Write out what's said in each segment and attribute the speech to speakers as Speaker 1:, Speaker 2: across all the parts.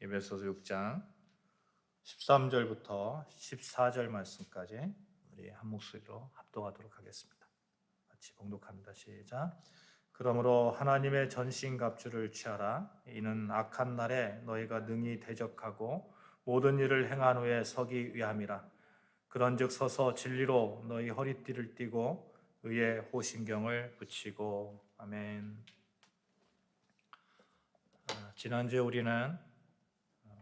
Speaker 1: 에베소서 6장 13절부터 14절 말씀까지 우리 한 목소리로 합독하도록 하겠습니다. 같이 봉독합니다. 시작. 그러므로 하나님의 전신갑주를 취하라. 이는 악한 날에 너희가 능히 대적하고 모든 일을 행한 후에 서기 위함이라. 그런즉 서서 진리로 너희 허리띠를 띠고 의의 호신경을 붙이고. 아멘. 지난주에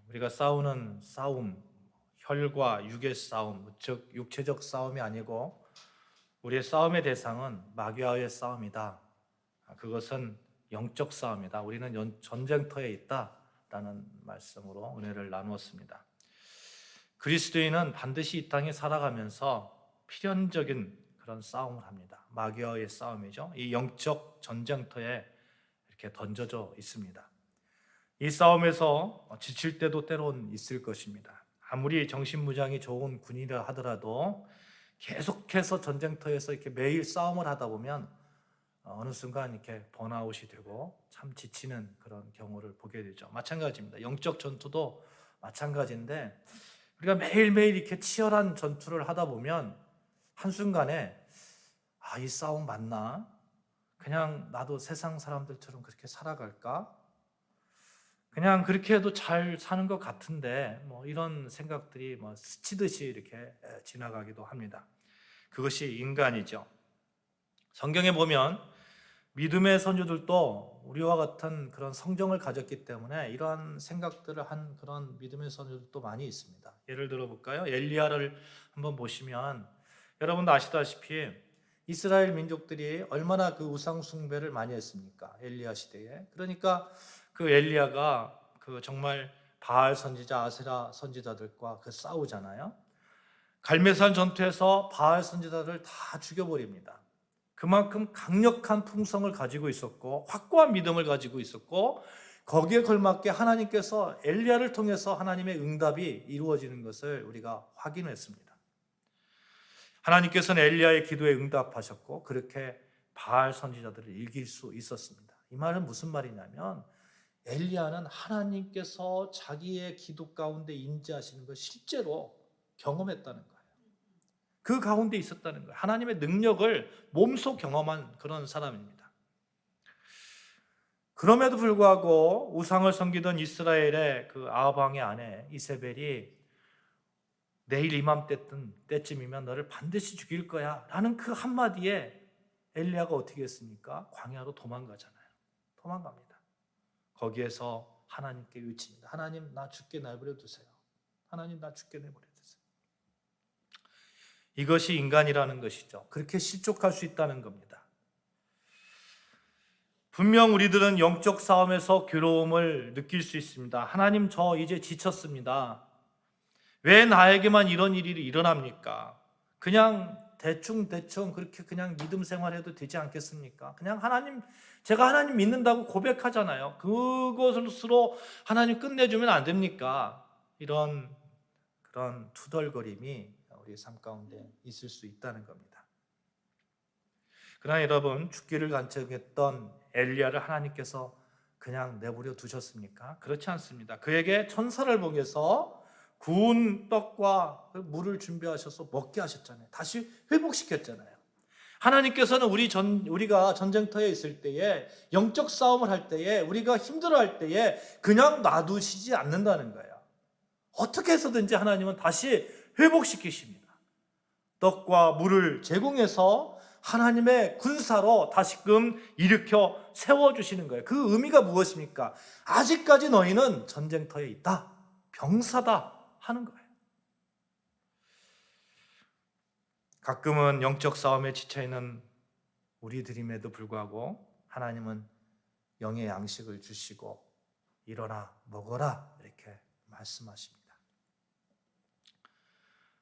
Speaker 1: 우리가 싸우는 싸움, 혈과 육의 싸움, 즉 육체적 싸움이 아니고 우리의 싸움의 대상은 마귀와의 싸움이다. 그것은 영적 싸움이다. 우리는 전쟁터에 있다라는 말씀으로 은혜를 나누었습니다. 그리스도인은 반드시 이 땅에 살아가면서 필연적인 그런 싸움을 합니다. 마귀와의 싸움이죠. 이 영적 전쟁터에 이렇게 던져져 있습니다. 이 싸움에서 지칠 때도 때론 있을 것입니다. 아무리 정신무장이 좋은 군이라 하더라도 계속해서 전쟁터에서 이렇게 매일 싸움을 하다 보면 어느 순간 이렇게 번아웃이 되고 참 지치는 그런 경우를 보게 되죠. 마찬가지입니다. 영적 전투도 마찬가지인데 우리가 매일매일 이렇게 치열한 전투를 하다 보면 한순간에 이 싸움 맞나? 그냥 나도 세상 사람들처럼 그렇게 살아갈까? 그냥 그렇게 해도 잘 사는 것 같은데 이런 생각들이 스치듯이 이렇게 지나가기도 합니다. 그것이 인간이죠. 성경에 보면 믿음의 선조들도 우리와 같은 그런 성정을 가졌기 때문에 이러한 생각들을 한 그런 믿음의 선조들도 많이 있습니다. 예를 들어 볼까요? 엘리야를 한번 보시면 여러분도 아시다시피 이스라엘 민족들이 얼마나 그 우상 숭배를 많이 했습니까? 엘리야 시대에. 그러니까 그 엘리야가 정말 바알 선지자, 아세라 선지자들과 싸우잖아요. 갈멜산 전투에서 바알 선지자들을 다 죽여버립니다. 그만큼 강력한 품성을 가지고 있었고 확고한 믿음을 가지고 있었고 거기에 걸맞게 하나님께서 엘리야를 통해서 하나님의 응답이 이루어지는 것을 우리가 확인했습니다. 하나님께서는 엘리야의 기도에 응답하셨고 그렇게 바알 선지자들을 이길 수 있었습니다. 이 말은 무슨 말이냐면 엘리야는 하나님께서 자기의 기도 가운데 임재하시는 걸 실제로 경험했다는 거예요. 그 가운데 있었다는 거예요. 하나님의 능력을 몸소 경험한 그런 사람입니다. 그럼에도 불구하고 우상을 섬기던 이스라엘의 그 아합 왕의 아내 이세벨이 내일 이맘때쯤이면 너를 반드시 죽일 거야 라는 그 한마디에 엘리야가 어떻게 했습니까? 광야로 도망가잖아요. 도망갑니다. 거기에서 하나님께 외칩니다. 하나님, 나 죽게 내버려 두세요. 하나님, 나 죽게 내버려 두세요. 이것이 인간이라는 것이죠. 그렇게 실족할 수 있다는 겁니다. 분명 우리들은 영적 싸움에서 괴로움을 느낄 수 있습니다. 하나님, 저 이제 지쳤습니다. 왜 나에게만 이런 일이 일어납니까? 그냥 대충 그렇게 그냥 믿음 생활해도 되지 않겠습니까? 그냥 하나님, 제가 하나님 믿는다고 고백하잖아요. 그것으로 하나님 끝내주면 안 됩니까? 이런 그런 투덜거림이 우리 삶 가운데 있을 수 있다는 겁니다. 그러나 여러분, 죽기를 간청했던 엘리야를 하나님께서 그냥 내버려 두셨습니까? 그렇지 않습니다. 그에게 천사를 보내서 구운 떡과 물을 준비하셔서 먹게 하셨잖아요. 다시 회복시켰잖아요. 하나님께서는 우리가 전쟁터에 있을 때에, 영적 싸움을 할 때에, 우리가 힘들어할 때에 그냥 놔두시지 않는다는 거예요. 어떻게 해서든지 하나님은 다시 회복시키십니다. 떡과 물을 제공해서 하나님의 군사로 다시금 일으켜 세워주시는 거예요. 그 의미가 무엇입니까? 아직까지 너희는 전쟁터에 있다, 병사다 하는 거예요. 가끔은 영적 싸움에 지쳐있는 우리들임에도 불구하고 하나님은 영의 양식을 주시고 일어나 먹어라 이렇게 말씀하십니다.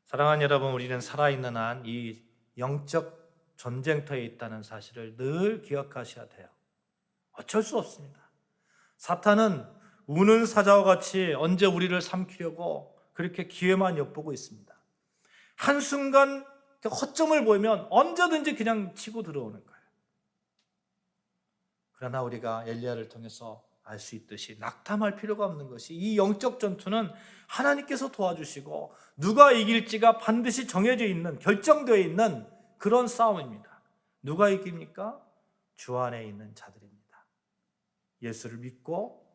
Speaker 1: 사랑하는 여러분, 우리는 살아있는 한 이 영적 전쟁터에 있다는 사실을 늘 기억하셔야 돼요. 어쩔 수 없습니다. 사탄은 우는 사자와 같이 언제 우리를 삼키려고 그렇게 기회만 엿보고 있습니다. 한순간 허점을 보이면 언제든지 그냥 치고 들어오는 거예요. 그러나 우리가 엘리야를 통해서 알 수 있듯이 낙담할 필요가 없는 것이, 이 영적 전투는 하나님께서 도와주시고 누가 이길지가 반드시 정해져 있는, 결정되어 있는 그런 싸움입니다. 누가 이깁니까? 주 안에 있는 자들입니다. 예수를 믿고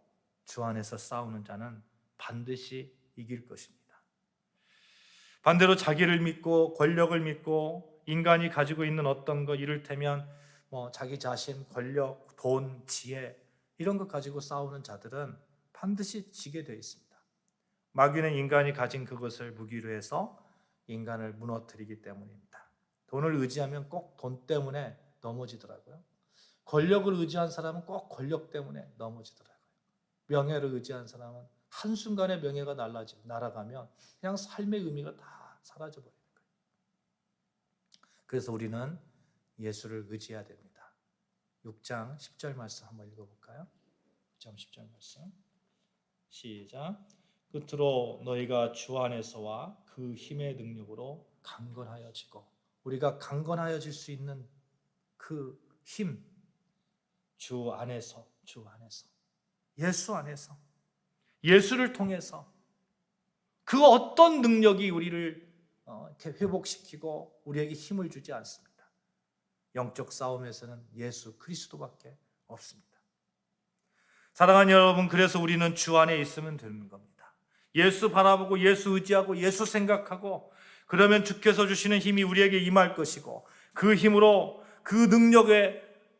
Speaker 1: 주 안에서 싸우는 자는 반드시 이길 것입니다. 반대로 자기를 믿고 권력을 믿고 인간이 가지고 있는 어떤 것, 이를테면 자기 자신, 권력, 돈, 지혜, 이런 것 가지고 싸우는 자들은 반드시 지게 되어 있습니다. 마귀는 인간이 가진 그것을 무기로 해서 인간을 무너뜨리기 때문입니다. 돈을 의지하면 꼭 돈 때문에 넘어지더라고요. 권력을 의지한 사람은 꼭 권력 때문에 넘어지더라고요. 명예를 의지한 사람은 한순간에 명예가 날아가면 그냥 삶의 의미가 다 사라져버리는 거예요. 그래서 우리는 예수를 의지해야 됩니다. 6장 10절 말씀 한번 읽어볼까요? 6장 10절 말씀 시작. 끝으로 너희가 주 안에서와 그 힘의 능력으로 강건하여지고, 우리가 강건하여질 수 있는 그 힘, 주 안에서, 예수 안에서, 예수를 통해서, 그 어떤 능력이 우리를 이렇게 회복시키고 우리에게 힘을 주지 않습니다. 영적 싸움에서는 예수 그리스도밖에 없습니다. 사랑하는 여러분, 그래서 우리는 주 안에 있으면 되는 겁니다. 예수 바라보고 예수 의지하고 예수 생각하고, 그러면 주께서 주시는 힘이 우리에게 임할 것이고, 그 힘으로, 그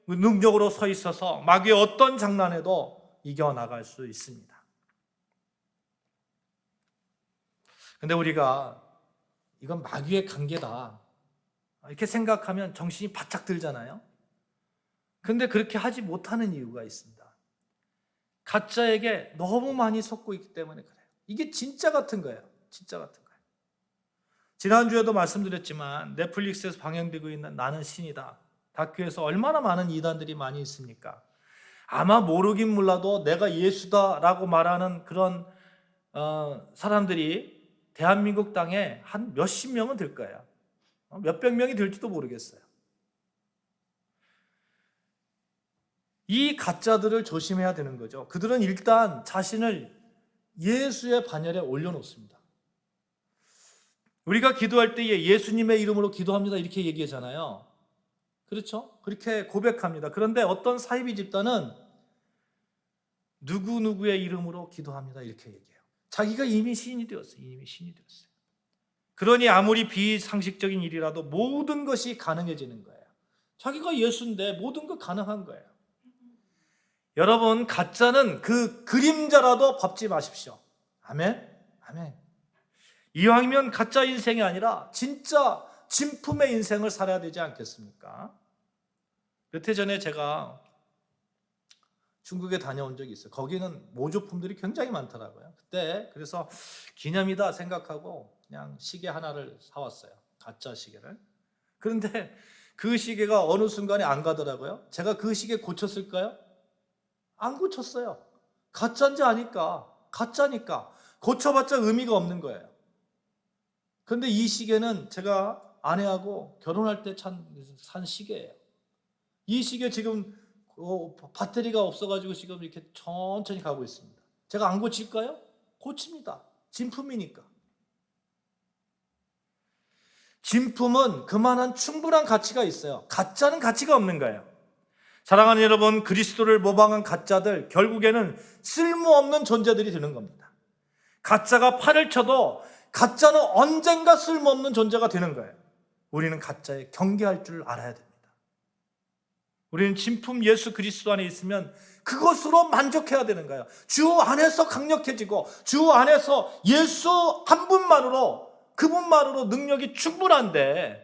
Speaker 1: 능력으로 서 있어서 마귀의 어떤 장난에도 이겨나갈 수 있습니다. 근데 우리가 이건 마귀의 관계다 이렇게 생각하면 정신이 바짝 들잖아요. 근데 그렇게 하지 못하는 이유가 있습니다. 가짜에게 너무 많이 속고 있기 때문에 그래요. 이게 진짜 같은 거예요. 진짜 같은 거예요. 지난주에도 말씀드렸지만 넷플릭스에서 방영되고 있는 나는 신이다 다큐에서 얼마나 많은 이단들이 많이 있습니까? 아마 모르긴 몰라도 내가 예수다라고 말하는 그런 사람들이 대한민국 땅에 한 몇십 명은 될 거예요. 몇백 명이 될지도 모르겠어요. 이 가짜들을 조심해야 되는 거죠. 그들은 일단 자신을 예수의 반열에 올려놓습니다. 우리가 기도할 때에 예수님의 이름으로 기도합니다 이렇게 얘기하잖아요. 그렇죠? 그렇게 고백합니다. 그런데 어떤 사이비 집단은 누구누구의 이름으로 기도합니다 이렇게 얘기해요. 자기가 이미 신이 되었어요. 그러니 아무리 비상식적인 일이라도 모든 것이 가능해지는 거예요. 자기가 예수인데 모든 것 가능한 거예요. 여러분, 가짜는 그 그림자라도 밟지 마십시오. 아멘? 아멘. 이왕이면 가짜 인생이 아니라 진짜 진품의 인생을 살아야 되지 않겠습니까? 몇 해 전에 제가 중국에 다녀온 적이 있어요. 거기는 모조품들이 굉장히 많더라고요. 그때 그래서 기념이다 생각하고 그냥 시계 하나를 사왔어요. 가짜 시계를. 그런데 그 시계가 어느 순간에 안 가더라고요. 제가 그 시계 고쳤을까요? 안 고쳤어요. 가짜인지 아니까, 가짜니까 고쳐봤자 의미가 없는 거예요. 그런데 이 시계는 제가 아내하고 결혼할 때 산 시계예요. 이 시계 지금 배터리가 없어가지고 지금 이렇게 천천히 가고 있습니다. 제가 안 고칠까요? 고칩니다. 진품이니까. 진품은 그만한 충분한 가치가 있어요. 가짜는 가치가 없는 거예요. 사랑하는 여러분, 그리스도를 모방한 가짜들 결국에는 쓸모없는 존재들이 되는 겁니다. 가짜가 팔을 쳐도 가짜는 언젠가 쓸모없는 존재가 되는 거예요. 우리는 가짜에 경계할 줄 알아야 됩니다. 우리는 진품 예수 그리스도 안에 있으면 그것으로 만족해야 되는 거예요. 주 안에서 강력해지고 주 안에서 예수 한 분만으로, 그분만으로 능력이 충분한데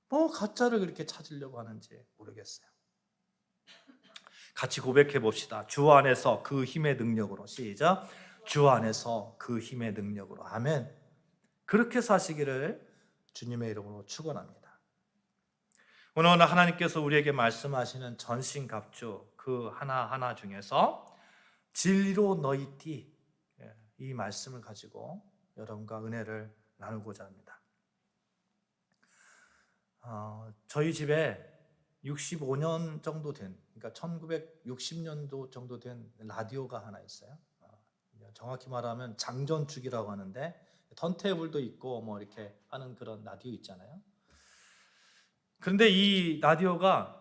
Speaker 1: 뭐 가짜를 그렇게 찾으려고 하는지 모르겠어요. 같이 고백해 봅시다. 주 안에서 그 힘의 능력으로. 시작. 주 안에서 그 힘의 능력으로. 아멘. 그렇게 사시기를 주님의 이름으로 축원합니다. 오늘 하나님께서 우리에게 말씀하시는 전신갑주 그 하나하나 중에서 진리로 너희띠, 이 말씀을 가지고 여러분과 은혜를 나누고자 합니다. 저희 집에 65년 정도 된, 그러니까 1960년도 정도 된 라디오가 하나 있어요. 정확히 말하면 장전축이라고 하는데 턴테이블도 있고 뭐 이렇게 하는 그런 라디오 있잖아요. 그런데 이 라디오가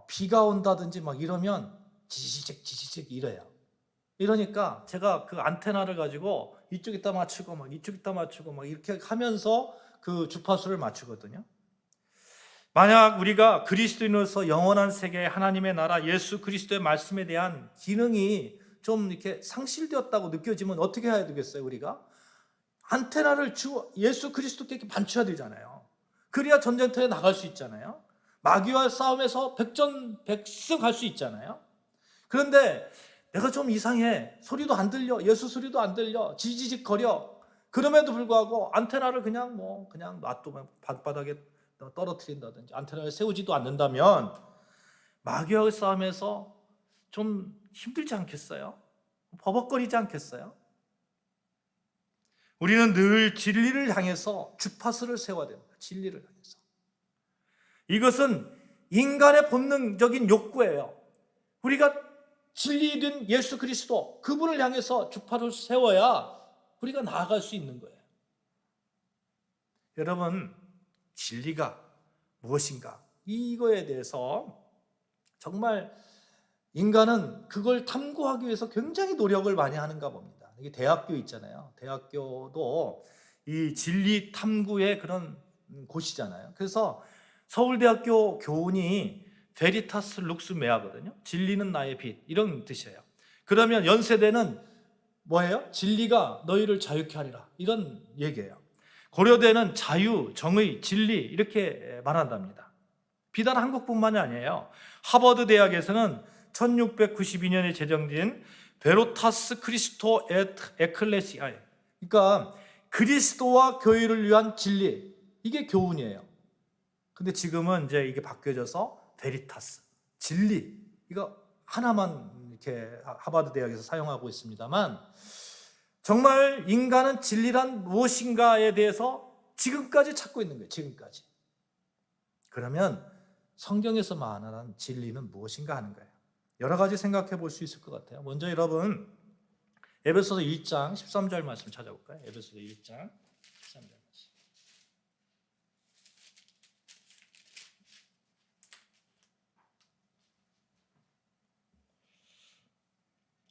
Speaker 1: 비가 온다든지 막 이러면 지지직 이래요. 이러니까 제가 그 안테나를 가지고 이쪽에다 맞추고 막 이쪽에다 맞추고 막 이렇게 하면서 그 주파수를 맞추거든요. 만약 우리가 그리스도인으로서 영원한 세계, 하나님의 나라, 예수 그리스도의 말씀에 대한 기능이 좀 이렇게 상실되었다고 느껴지면 어떻게 해야 되겠어요? 우리가 안테나를 예수 그리스도께 반춰야 되잖아요. 그래야 전쟁터에 나갈 수 있잖아요. 마귀와 싸움에서 백전백승할 수 있잖아요. 그런데 내가 좀 이상해, 소리도 안 들려, 예수 소리도 안 들려, 지지직 거려. 그럼에도 불구하고 안테나를 그냥 놔두면 방바닥에 떨어뜨린다든지 안테나를 세우지도 않는다면 마귀와의 싸움에서 좀 힘들지 않겠어요? 버벅거리지 않겠어요? 우리는 늘 진리를 향해서 주파수를 세워야 됩니다. 진리를 향해서. 이것은 인간의 본능적인 욕구예요. 우리가 진리된 예수 그리스도, 그분을 향해서 주파수를 세워야 우리가 나아갈 수 있는 거예요. 여러분, 진리가 무엇인가? 이거에 대해서 정말 인간은 그걸 탐구하기 위해서 굉장히 노력을 많이 하는가 봅니다. 이게 대학교 있잖아요. 대학교도 이 진리 탐구의 그런 곳이잖아요. 그래서 서울대학교 교훈이 베리타스 룩스 메아거든요. 진리는 나의 빛, 이런 뜻이에요. 그러면 연세대는 뭐예요? 진리가 너희를 자유케 하리라, 이런 얘기예요. 고려대는 자유, 정의, 진리 이렇게 말한답니다. 비단 한국뿐만이 아니에요. 하버드 대학에서는 1692년에 제정된 베로타스 크리스토 에클레시아, 그러니까 그리스도와 교회를 위한 진리, 이게 교훈이에요. 근데 지금은 이제 이게 바뀌어져서 베리타스, 진리, 이거 하나만 이렇게 하버드 대학에서 사용하고 있습니다만, 정말 인간은 진리란 무엇인가에 대해서 지금까지 찾고 있는 거예요. 지금까지. 그러면 성경에서 말하는 진리는 무엇인가 하는 거예요. 여러 가지 생각해 볼 수 있을 것 같아요. 먼저 여러분, 에베소서 1장 13절 말씀 찾아볼까요? 에베소서 1장 13절 말씀.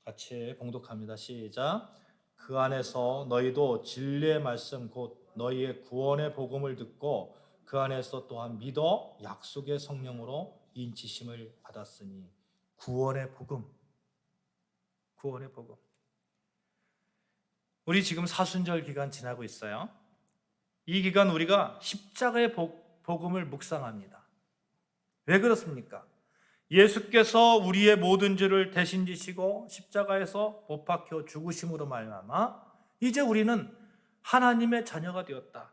Speaker 1: 같이 봉독합니다. 시작. 그 안에서 너희도 진리의 말씀 곧 너희의 구원의 복음을 듣고 그 안에서 또한 믿어 약속의 성령으로 인치심을 받았으니. 구원의 복음, 구원의 복음. 우리 지금 사순절 기간 지나고 있어요. 이 기간 우리가 십자가의 복음을 묵상합니다. 왜 그렇습니까? 예수께서 우리의 모든 죄를 대신 지시고 십자가에서 못 박혀 죽으심으로 말미암아 이제 우리는 하나님의 자녀가 되었다.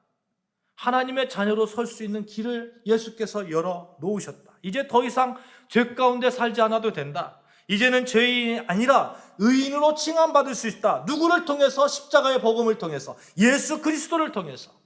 Speaker 1: 하나님의 자녀로 설 수 있는 길을 예수께서 열어 놓으셨다. 이제 더 이상 죄 가운데 살지 않아도 된다. 이제는 죄인이 아니라 의인으로 칭함받을 수 있다. 누구를 통해서? 십자가의 복음을 통해서, 예수 그리스도를 통해서.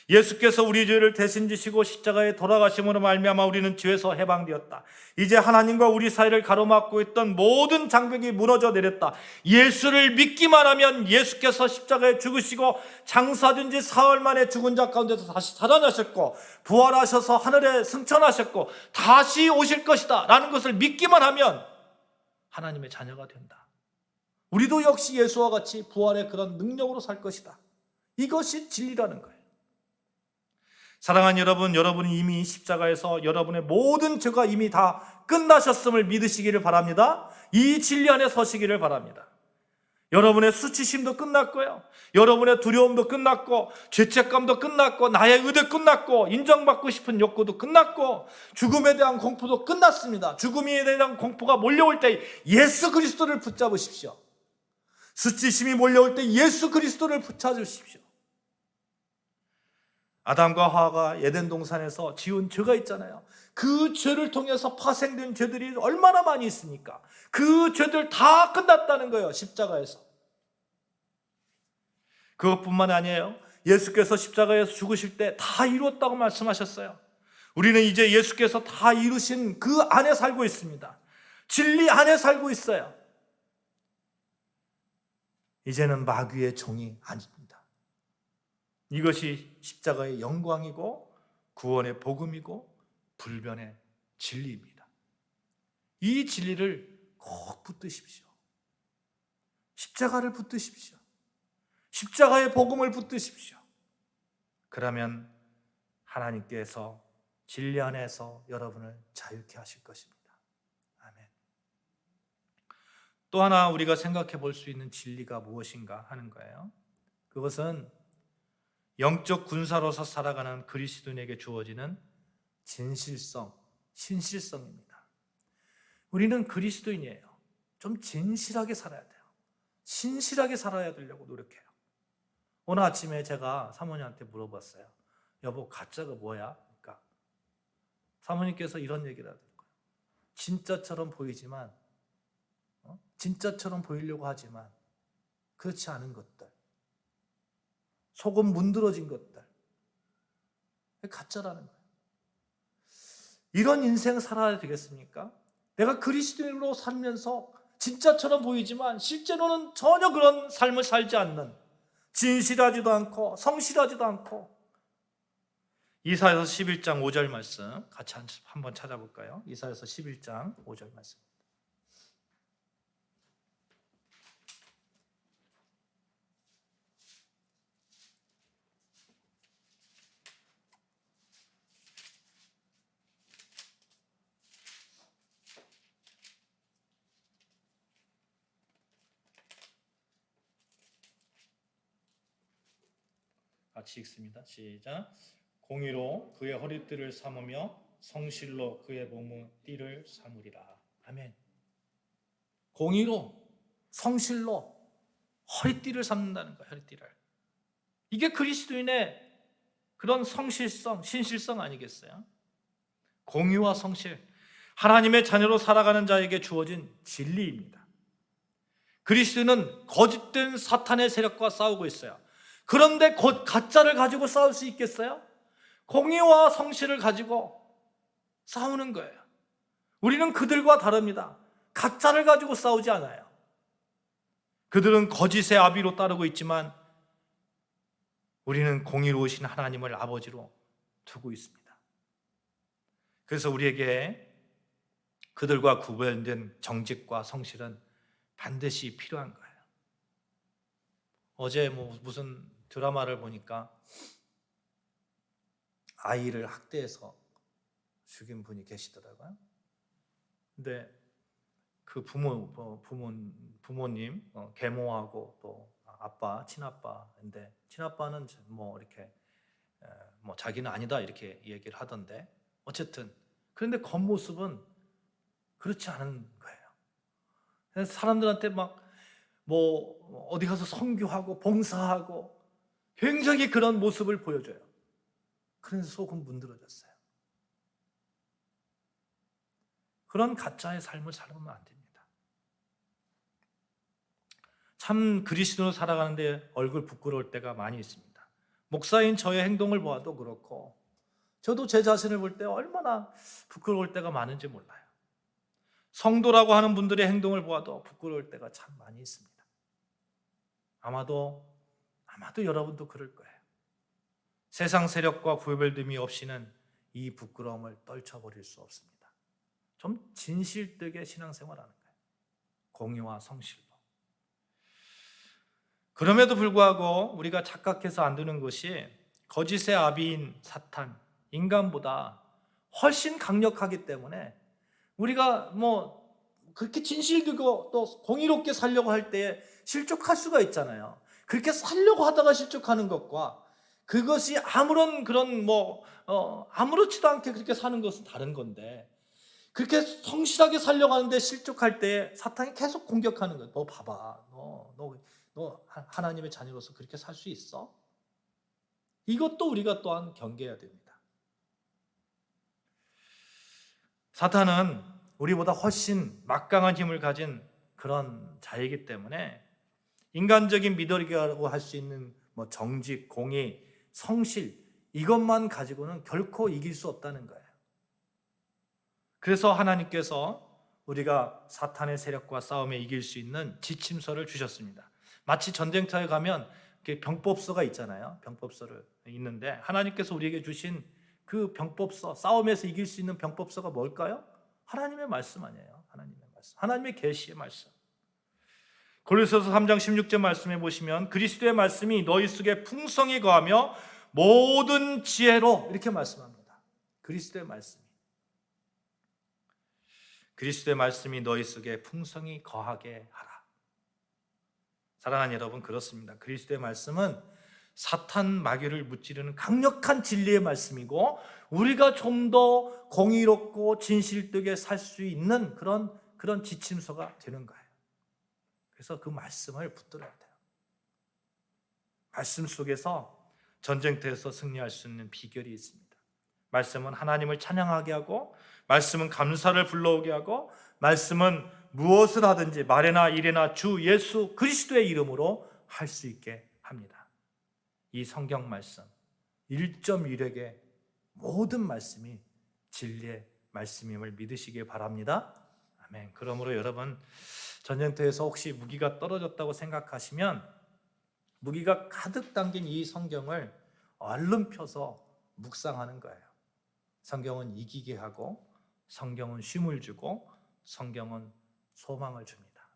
Speaker 1: 예수께서 우리 죄를 대신 지시고 십자가에 돌아가심으로 말미암아 우리는 죄에서 해방되었다. 이제 하나님과 우리 사이를 가로막고 있던 모든 장벽이 무너져 내렸다. 예수를 믿기만 하면 예수께서 십자가에 죽으시고 장사된 지 사흘 만에 죽은 자 가운데서 다시 살아나셨고 부활하셔서 하늘에 승천하셨고 다시 오실 것이다 라는 것을 믿기만 하면 하나님의 자녀가 된다. 우리도 역시 예수와 같이 부활의 그런 능력으로 살 것이다. 이것이 진리라는 거예요. 사랑하는 여러분, 여러분은 이미 십자가에서 여러분의 모든 죄가 이미 다 끝나셨음을 믿으시기를 바랍니다. 이 진리 안에 서시기를 바랍니다. 여러분의 수치심도 끝났고요, 여러분의 두려움도 끝났고, 죄책감도 끝났고, 나의 의도 끝났고, 인정받고 싶은 욕구도 끝났고, 죽음에 대한 공포도 끝났습니다. 죽음에 대한 공포가 몰려올 때 예수 그리스도를 붙잡으십시오. 수치심이 몰려올 때 예수 그리스도를 붙잡으십시오. 아담과 하와가 에덴 동산에서 지은 죄가 있잖아요. 그 죄를 통해서 파생된 죄들이 얼마나 많이 있습니까? 그 죄들 다 끝났다는 거예요, 십자가에서. 그것뿐만 아니에요. 예수께서 십자가에서 죽으실 때 다 이루었다고 말씀하셨어요. 우리는 이제 예수께서 다 이루신 그 안에 살고 있습니다. 진리 안에 살고 있어요. 이제는 마귀의 종이 아닙니다. 이것이 십자가의 영광이고 구원의 복음이고 불변의 진리입니다. 이 진리를 꼭 붙드십시오. 십자가를 붙드십시오. 십자가의 복음을 붙드십시오. 그러면 하나님께서 진리 안에서 여러분을 자유케 하실 것입니다. 아멘. 또 하나 우리가 생각해 볼 수 있는 진리가 무엇인가 하는 거예요. 그것은 영적 군사로서 살아가는 그리스도인에게 주어지는 진실성, 신실성입니다. 우리는 그리스도인이에요. 좀 진실하게 살아야 돼요. 신실하게 살아야 되려고 노력해요. 오늘 아침에 제가 사모님한테 물어봤어요. 여보, 가짜가 뭐야? 그러니까 사모님께서 이런 얘기를 하더라고요. 진짜처럼 보이지만, 진짜처럼 보이려고 하지만 그렇지 않은 것들, 속은 문드러진 것들, 가짜라는 거예요. 이런 인생 살아야 되겠습니까? 내가 그리스도인으로 살면서 진짜처럼 보이지만 실제로는 전혀 그런 삶을 살지 않는, 진실하지도 않고 성실하지도 않고. 이사야서 11장 5절 말씀 같이 한번 찾아볼까요? 이사야서 11장 5절 말씀. 같이 읽습니다. 시작. 공의로 그의 허리띠를 삼으며 성실로 그의 몸의 띠를 삼으리라. 아멘. 공의로, 성실로 허리띠를 삼는다는 거예요. 허리띠를. 이게 그리스도인의 그런 성실성, 신실성 아니겠어요? 공의와 성실, 하나님의 자녀로 살아가는 자에게 주어진 진리입니다. 그리스도인은 거짓된 사탄의 세력과 싸우고 있어요. 그런데 곧 가짜를 가지고 싸울 수 있겠어요? 공의와 성실을 가지고 싸우는 거예요. 우리는 그들과 다릅니다. 가짜를 가지고 싸우지 않아요. 그들은 거짓의 아비로 따르고 있지만 우리는 공의로우신 하나님을 아버지로 두고 있습니다. 그래서 우리에게 그들과 구별된 정직과 성실은 반드시 필요한 거예요. 어제 무슨 드라마를 보니까 아이를 학대해서 죽인 분이 계시더라고요. 근데 그 부모님, 계모하고 또 아빠, 친아빠인데 친아빠는 이렇게 자기는 아니다 이렇게 얘기를 하던데 어쨌든 그런데 겉모습은 그렇지 않은 거예요. 그래서 사람들한테 어디 가서 선교하고 봉사하고 굉장히 그런 모습을 보여줘요. 그래서 속은 문드러졌어요. 그런 가짜의 삶을 살면 안 됩니다. 참 그리스도로 살아가는데 얼굴 부끄러울 때가 많이 있습니다. 목사인 저의 행동을 보아도 그렇고 저도 제 자신을 볼 때 얼마나 부끄러울 때가 많은지 몰라요. 성도라고 하는 분들의 행동을 보아도 부끄러울 때가 참 많이 있습니다. 아마도 여러분도 그럴 거예요. 세상 세력과 구별됨이 없이는 이 부끄러움을 떨쳐버릴 수 없습니다. 좀 진실되게 신앙생활하는 거예요. 공의와 성실로. 그럼에도 불구하고 우리가 착각해서 안 되는 것이 거짓의 아비인 사탄, 인간보다 훨씬 강력하기 때문에 우리가 그렇게 진실되고 또 공의롭게 살려고 할 때 실족할 수가 있잖아요. 그렇게 살려고 하다가 실족하는 것과 그것이 아무런 그런 아무렇지도 않게 그렇게 사는 것은 다른 건데 그렇게 성실하게 살려고 하는데 실족할 때 사탄이 계속 공격하는 거예요. 너 봐봐. 너 하나님의 자녀로서 그렇게 살 수 있어? 이것도 우리가 또한 경계해야 됩니다. 사탄은 우리보다 훨씬 막강한 힘을 가진 그런 자이기 때문에 인간적인 미덕이라고 할 수 있는 정직, 공의, 성실 이것만 가지고는 결코 이길 수 없다는 거예요. 그래서 하나님께서 우리가 사탄의 세력과 싸움에 이길 수 있는 지침서를 주셨습니다. 마치 전쟁터에 가면 병법서가 있잖아요. 병법서를 있는데 하나님께서 우리에게 주신 그 병법서, 싸움에서 이길 수 있는 병법서가 뭘까요? 하나님의 말씀 아니에요. 하나님의 말씀, 하나님의 계시의 말씀. 골로새서 3장 16절 말씀해 보시면 그리스도의 말씀이 너희 속에 풍성히 거하며 모든 지혜로, 이렇게 말씀합니다. 그리스도의 말씀이 너희 속에 풍성히 거하게 하라. 사랑하는 여러분, 그렇습니다. 그리스도의 말씀은 사탄 마귀를 무찌르는 강력한 진리의 말씀이고, 우리가 좀 더 공의롭고 진실되게 살 수 있는 그런 지침서가 되는 거예요. 그래서 그 말씀을 붙들어야 돼요. 말씀 속에서 전쟁터에서 승리할 수 있는 비결이 있습니다. 말씀은 하나님을 찬양하게 하고, 말씀은 감사를 불러오게 하고, 말씀은 무엇을 하든지 말에나 일에나 주 예수 그리스도의 이름으로 할 수 있게 합니다. 이 성경 말씀 1.1획의 모든 말씀이 진리의 말씀임을 믿으시기 바랍니다. 아멘. 그러므로 여러분, 전쟁터에서 혹시 무기가 떨어졌다고 생각하시면 무기가 가득 담긴 이 성경을 얼른 펴서 묵상하는 거예요. 성경은 이기게 하고, 성경은 쉼을 주고, 성경은 소망을 줍니다.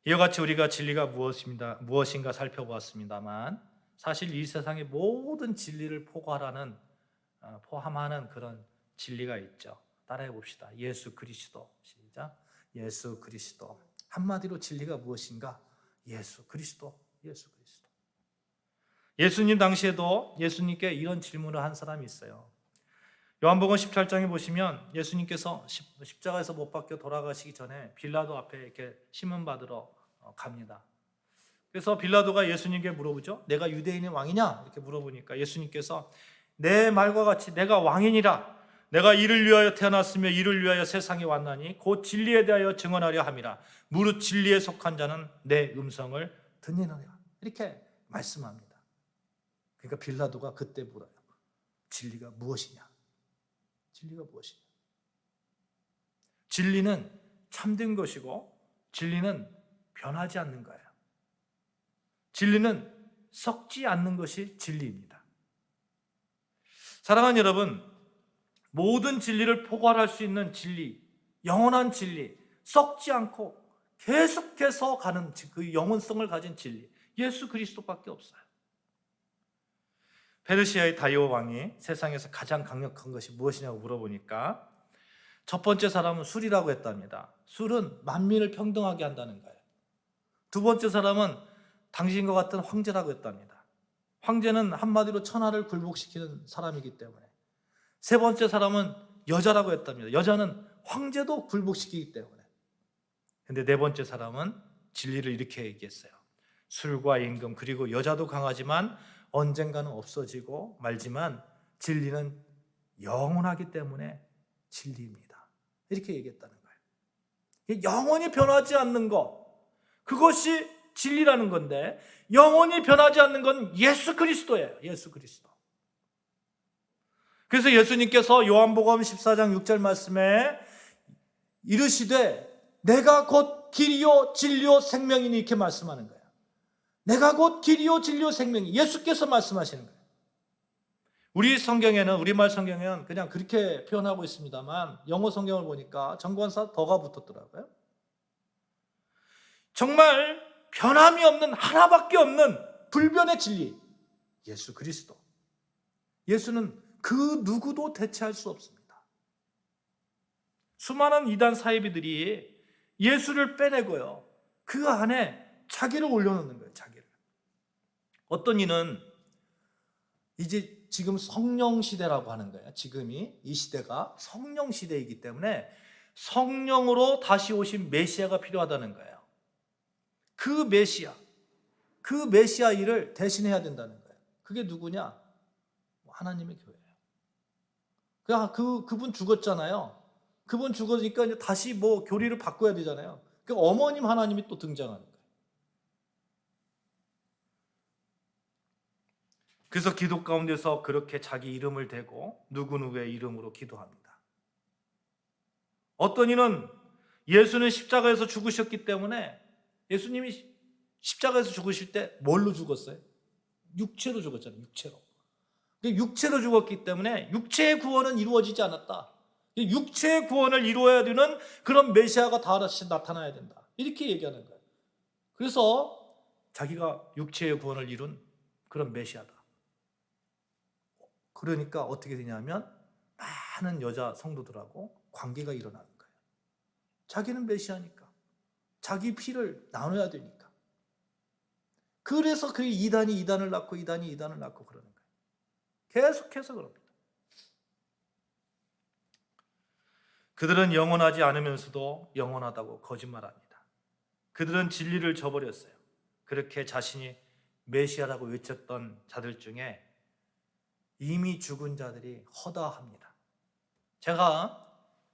Speaker 1: 이와 같이 우리가 진리가 무엇인가 살펴보았습니다만, 사실 이 세상의 모든 진리를 포함하는 그런 진리가 있죠. 따라해 봅시다. 예수 그리스도. 시작. 예수 그리스도. 한마디로 진리가 무엇인가? 예수 그리스도. 예수 그리스도. 예수님 당시에도 예수님께 이런 질문을 한 사람이 있어요. 요한복음 17장에 보시면 예수님께서 십자가에서 못 박혀 돌아가시기 전에 빌라도 앞에 이렇게 심문 받으러 갑니다. 그래서 빌라도가 예수님께 물어보죠. 내가 유대인의 왕이냐? 이렇게 물어보니까 예수님께서 내 말과 같이 내가 왕이니라. 내가 이를 위하여 태어났으며 이를 위하여 세상에 왔나니 곧 진리에 대하여 증언하려 함이라. 무릇 진리에 속한 자는 내 음성을 듣느니라. 이렇게 말씀합니다. 그러니까 빌라도가 그때 물어요. 진리가 무엇이냐? 진리가 무엇이냐? 진리는 참된 것이고, 진리는 변하지 않는 거예요. 진리는 썩지 않는 것이 진리입니다. 사랑하는 여러분, 모든 진리를 포괄할 수 있는 진리, 영원한 진리, 썩지 않고 계속해서 가는 그 영원성을 가진 진리, 예수 그리스도밖에 없어요. 페르시아의 다리오 왕이 세상에서 가장 강력한 것이 무엇이냐고 물어보니까 첫 번째 사람은 술이라고 했답니다. 술은 만민을 평등하게 한다는 거예요. 두 번째 사람은 당신과 같은 황제라고 했답니다. 황제는 한마디로 천하를 굴복시키는 사람이기 때문에. 세 번째 사람은 여자라고 했답니다. 여자는 황제도 굴복시키기 때문에. 근데 네 번째 사람은 진리를 이렇게 얘기했어요. 술과 임금 그리고 여자도 강하지만 언젠가는 없어지고 말지만 진리는 영원하기 때문에 진리입니다. 이렇게 얘기했다는 거예요. 영원히 변하지 않는 것, 그것이 진리라는 건데, 영원히 변하지 않는 건 예수 그리스도예요. 예수 그리스도. 그래서 예수님께서 요한복음 14장 6절 말씀에 이르시되 내가 곧 길이요 진리요 생명이니, 이렇게 말씀하는 거예요. 내가 곧 길이요 진리요 생명이, 예수께서 말씀하시는 거예요. 우리말 성경에는 그냥 그렇게 표현하고 있습니다만, 영어 성경을 보니까 정관사 더가 붙었더라고요. 정말 변함이 없는, 하나밖에 없는 불변의 진리, 예수 그리스도. 예수는 그 누구도 대체할 수 없습니다. 수많은 이단 사이비들이 예수를 빼내고요, 그 안에 자기를 올려놓는 거예요. 자기를. 어떤 이는 이제 지금 성령 시대라고 하는 거예요. 지금이 이 시대가 성령 시대이기 때문에 성령으로 다시 오신 메시아가 필요하다는 거예요. 그 메시아 일을 대신해야 된다는 거예요. 그게 누구냐? 하나님의 교회예요. 그분 죽었잖아요. 그분 죽으니까 이제 다시 교리를 바꿔야 되잖아요. 그 어머님 하나님이 또 등장하는 거예요. 그래서 기도 가운데서 그렇게 자기 이름을 대고 누구누구의 이름으로 기도합니다. 어떤 이는 예수는 십자가에서 죽으셨기 때문에 예수님이 십자가에서 죽으실 때 뭘로 죽었어요? 육체로 죽었잖아요. 육체로 죽었기 때문에 육체의 구원은 이루어지지 않았다. 육체의 구원을 이루어야 되는 그런 메시아가 다시 나타나야 된다. 이렇게 얘기하는 거예요. 그래서 자기가 육체의 구원을 이룬 그런 메시아다. 그러니까 어떻게 되냐면 많은 여자 성도들하고 관계가 일어나는 거예요. 자기는 메시아니까. 자기 피를 나눠야 되니까. 그래서 그 이단이 이단을 낳고 이단이 이단을 낳고 그러는 거예요. 계속해서 그럽니다. 그들은 영원하지 않으면서도 영원하다고 거짓말합니다. 그들은 진리를 저버렸어요. 그렇게 자신이 메시아라고 외쳤던 자들 중에 이미 죽은 자들이 허다합니다. 제가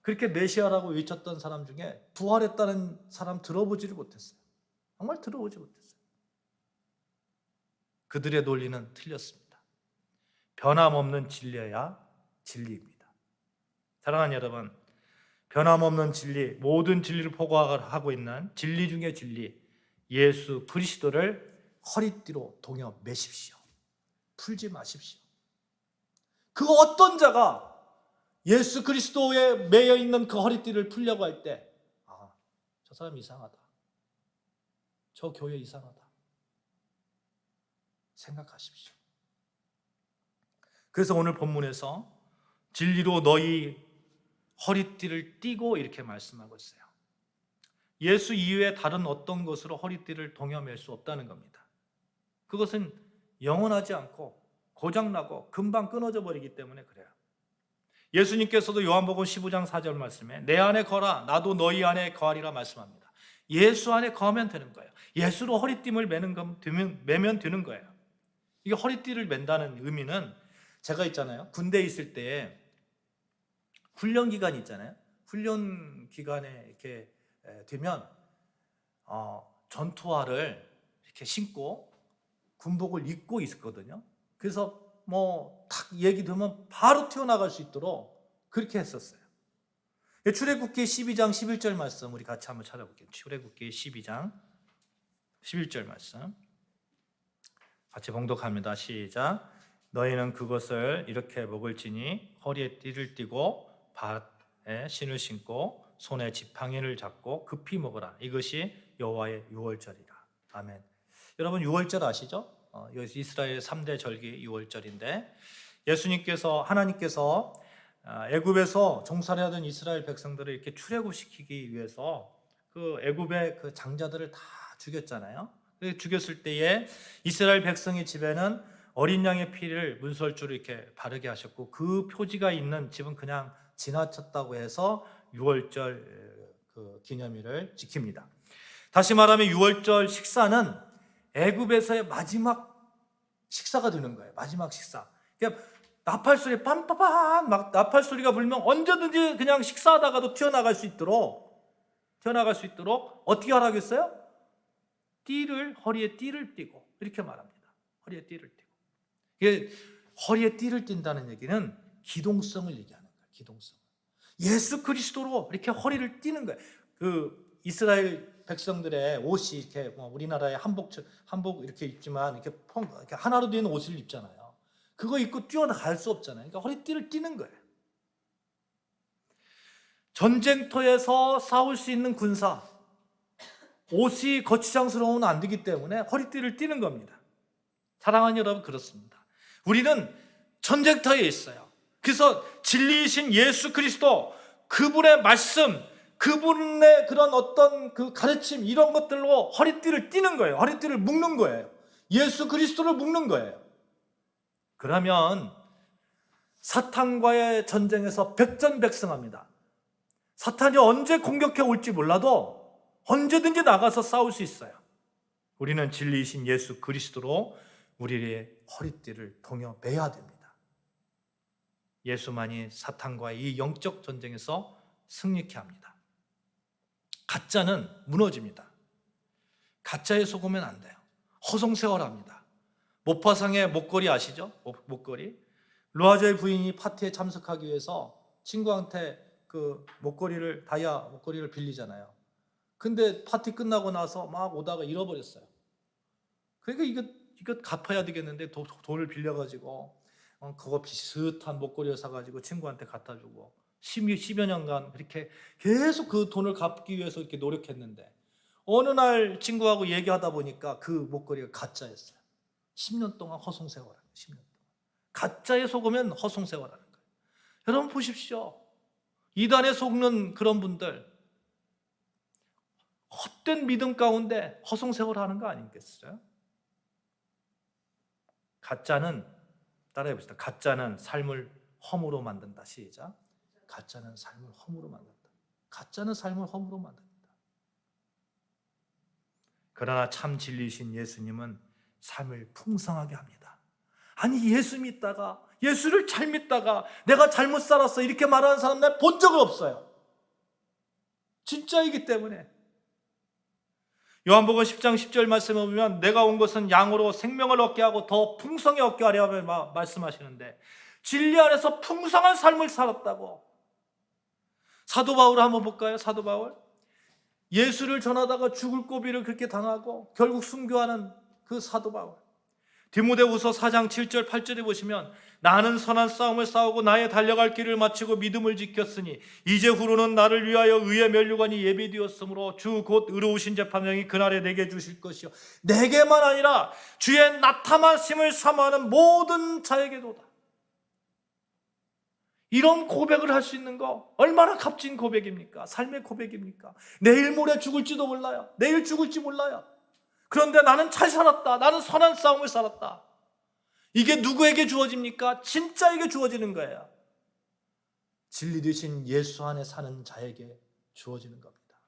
Speaker 1: 그렇게 메시아라고 외쳤던 사람 중에 부활했다는 사람 들어보지를 못했어요. 정말 들어보지 못했어요. 그들의 논리는 틀렸습니다. 변함없는 진리여야 진리입니다. 사랑하는 여러분, 변함없는 진리, 모든 진리를 포괄하고 있는 진리 중의 진리, 예수 그리스도를 허리띠로 동여 매십시오. 풀지 마십시오. 그 어떤 자가 예수 그리스도에 매여 있는 그 허리띠를 풀려고 할 때, 저 사람 이상하다. 저 교회 이상하다. 생각하십시오. 그래서 오늘 본문에서 진리로 너희 허리띠를 띠고 이렇게 말씀하고 있어요. 예수 이외에 다른 어떤 것으로 허리띠를 동여맬 수 없다는 겁니다. 그것은 영원하지 않고 고장나고 금방 끊어져 버리기 때문에 그래요. 예수님께서도 요한복음 15장 4절 말씀에 내 안에 거라 나도 너희 안에 거하리라 말씀합니다. 예수 안에 거하면 되는 거예요. 예수로 허리띠를 매면 되는 거예요. 이게 허리띠를 맨다는 의미는 제가 있잖아요. 군대에 있을 때 훈련 기간이 있잖아요. 훈련 기간에 이렇게 되면 전투화를 이렇게 신고 군복을 입고 있었거든요. 그래서 탁 얘기 들으면 바로 튀어나갈 수 있도록 그렇게 했었어요. 출애굽기 12장 11절 말씀 우리 같이 한번 찾아볼게요. 출애굽기 12장 11절 말씀 같이 봉독합니다. 시작. 너희는 그것을 이렇게 먹을지니 허리에 띠를 띠고 발에 신을 신고 손에 지팡이를 잡고 급히 먹으라. 이것이 여호와의 유월절이라. 아멘. 여러분 유월절 아시죠? 이스라엘 3대 절기 유월절인데 하나님께서 애굽에서 종살이 하던 이스라엘 백성들을 이렇게 출애굽시키기 위해서 그 애굽의 그 장자들을 다 죽였잖아요. 죽였을 때에 이스라엘 백성의 집에는 어린 양의 피를 문설주로 이렇게 바르게 하셨고 그 표지가 있는 집은 그냥 지나쳤다고 해서 유월절 그 기념일을 지킵니다. 다시 말하면 유월절 식사는 애굽에서의 마지막 식사가 되는 거예요. 마지막 식사. 그러니까 나팔 소리 빰빠밤 막 나팔 소리가 불면 언제든지 그냥 식사하다가도 튀어나갈 수 있도록 어떻게 하라겠어요? 허리에 띠를 띠고 이렇게 말합니다. 허리에 띠를 띠고. 이게 허리에 띠를 띈다는 얘기는 기동성을 얘기하는 거예요. 기동성. 예수 그리스도로 이렇게 허리를 띠는 거예요. 그 이스라엘 백성들의 옷이 이렇게 우리나라의 한복 이렇게 입지만 이렇게 하나로 된 옷을 입잖아요. 그거 입고 뛰어나갈 수 없잖아요. 그러니까 허리띠를 띠는 거예요. 전쟁터에서 싸울 수 있는 군사, 옷이 거추장스러우면 안 되기 때문에 허리띠를 띠는 겁니다. 사랑하는 여러분, 그렇습니다. 우리는 전쟁터에 있어요. 그래서 진리이신 예수 그리스도, 그분의 말씀, 그분의 그런 어떤 그 가르침, 이런 것들로 허리띠를 띠는 거예요. 허리띠를 묶는 거예요. 예수 그리스도를 묶는 거예요. 그러면 사탄과의 전쟁에서 백전백승합니다. 사탄이 언제 공격해 올지 몰라도 언제든지 나가서 싸울 수 있어요. 우리는 진리이신 예수 그리스도로 우리의 허리띠를 동여 매야 됩니다. 예수만이 사탄과의 이 영적 전쟁에서 승리케 합니다. 가짜는 무너집니다. 가짜에 속으면 안 돼요. 허송세월합니다. 모파상의 목걸이 아시죠? 목걸이. 르와저의 부인이 파티에 참석하기 위해서 친구한테 그 목걸이를 다이아 목걸이를 빌리잖아요. 근데 파티 끝나고 나서 막 오다가 잃어버렸어요. 그러니까 이거 갚아야 되겠는데 돈을 빌려가지고 그거 비슷한 목걸이를 사가지고 친구한테 갖다 주고 10여 년간 그렇게 계속 그 돈을 갚기 위해서 이렇게 노력했는데 어느 날 친구하고 얘기하다 보니까 그 목걸이가 가짜였어요. 10년 동안 허송세월한 거예요. 10년 동안. 가짜에 속으면 허송세월하는 거예요. 여러분 보십시오. 이단에 속는 그런 분들 헛된 믿음 가운데 허송세월하는 거 아니겠어요? 가짜는 따라해 봅시다. 가짜는 삶을 험으로 만든다. 시작. 가짜는 삶을 험으로 만든다. 가짜는 삶을 험으로 만듭니다. 그러나 참 진리이신 예수님은 삶을 풍성하게 합니다. 아니 예수 믿다가 예수를 잘 믿다가 내가 잘못 살았어 이렇게 말하는 사람 내가 본 적은 없어요. 진짜이기 때문에. 요한복음 10장 10절 말씀에 보면 내가 온 것은 양으로 생명을 얻게 하고 더 풍성히 얻게 하려 말씀하시는데 진리 안에서 풍성한 삶을 살았다고. 사도 바울을 한번 볼까요? 사도 바울. 예수를 전하다가 죽을 고비를 그렇게 당하고 결국 순교하는 그 사도 바울. 디모데후서 4장 7절 8절에 보시면 나는 선한 싸움을 싸우고 나의 달려갈 길을 마치고 믿음을 지켰으니 이제 후로는 나를 위하여 의의 면류관이 예비되었으므로 주 곧 의로우신 재판장이 그날에 내게 주실 것이요 내게만 아니라 주의 나타나심을 사모하는 모든 자에게도다. 이런 고백을 할 수 있는 거 얼마나 값진 고백입니까? 삶의 고백입니까? 내일 모레 죽을지도 몰라요. 내일 죽을지 몰라요. 그런데 나는 잘 살았다. 나는 선한 싸움을 살았다. 이게 누구에게 주어집니까? 진짜에게 주어지는 거예요. 진리 되신 예수 안에 사는 자에게 주어지는 겁니다.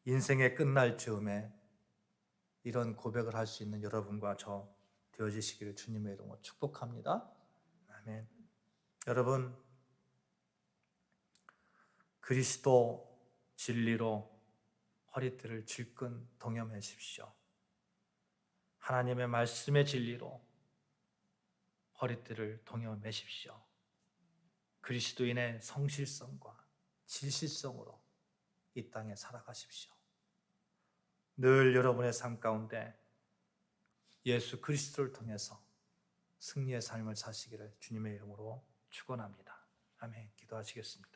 Speaker 1: 인생의 끝날 즈음에 이런 고백을 할 수 있는 여러분과 저 되어지시기를 주님의 이름으로 축복합니다. 아멘. 여러분, 그리스도 진리로 허리띠를 질끈 동여매십시오. 하나님의 말씀의 진리로 허리띠를 동여매십시오. 그리스도인의 성실성과 진실성으로 이 땅에 살아가십시오. 늘 여러분의 삶 가운데 예수 그리스도를 통해서 승리의 삶을 사시기를 주님의 이름으로 축원합니다. 아멘. 기도하시겠습니다.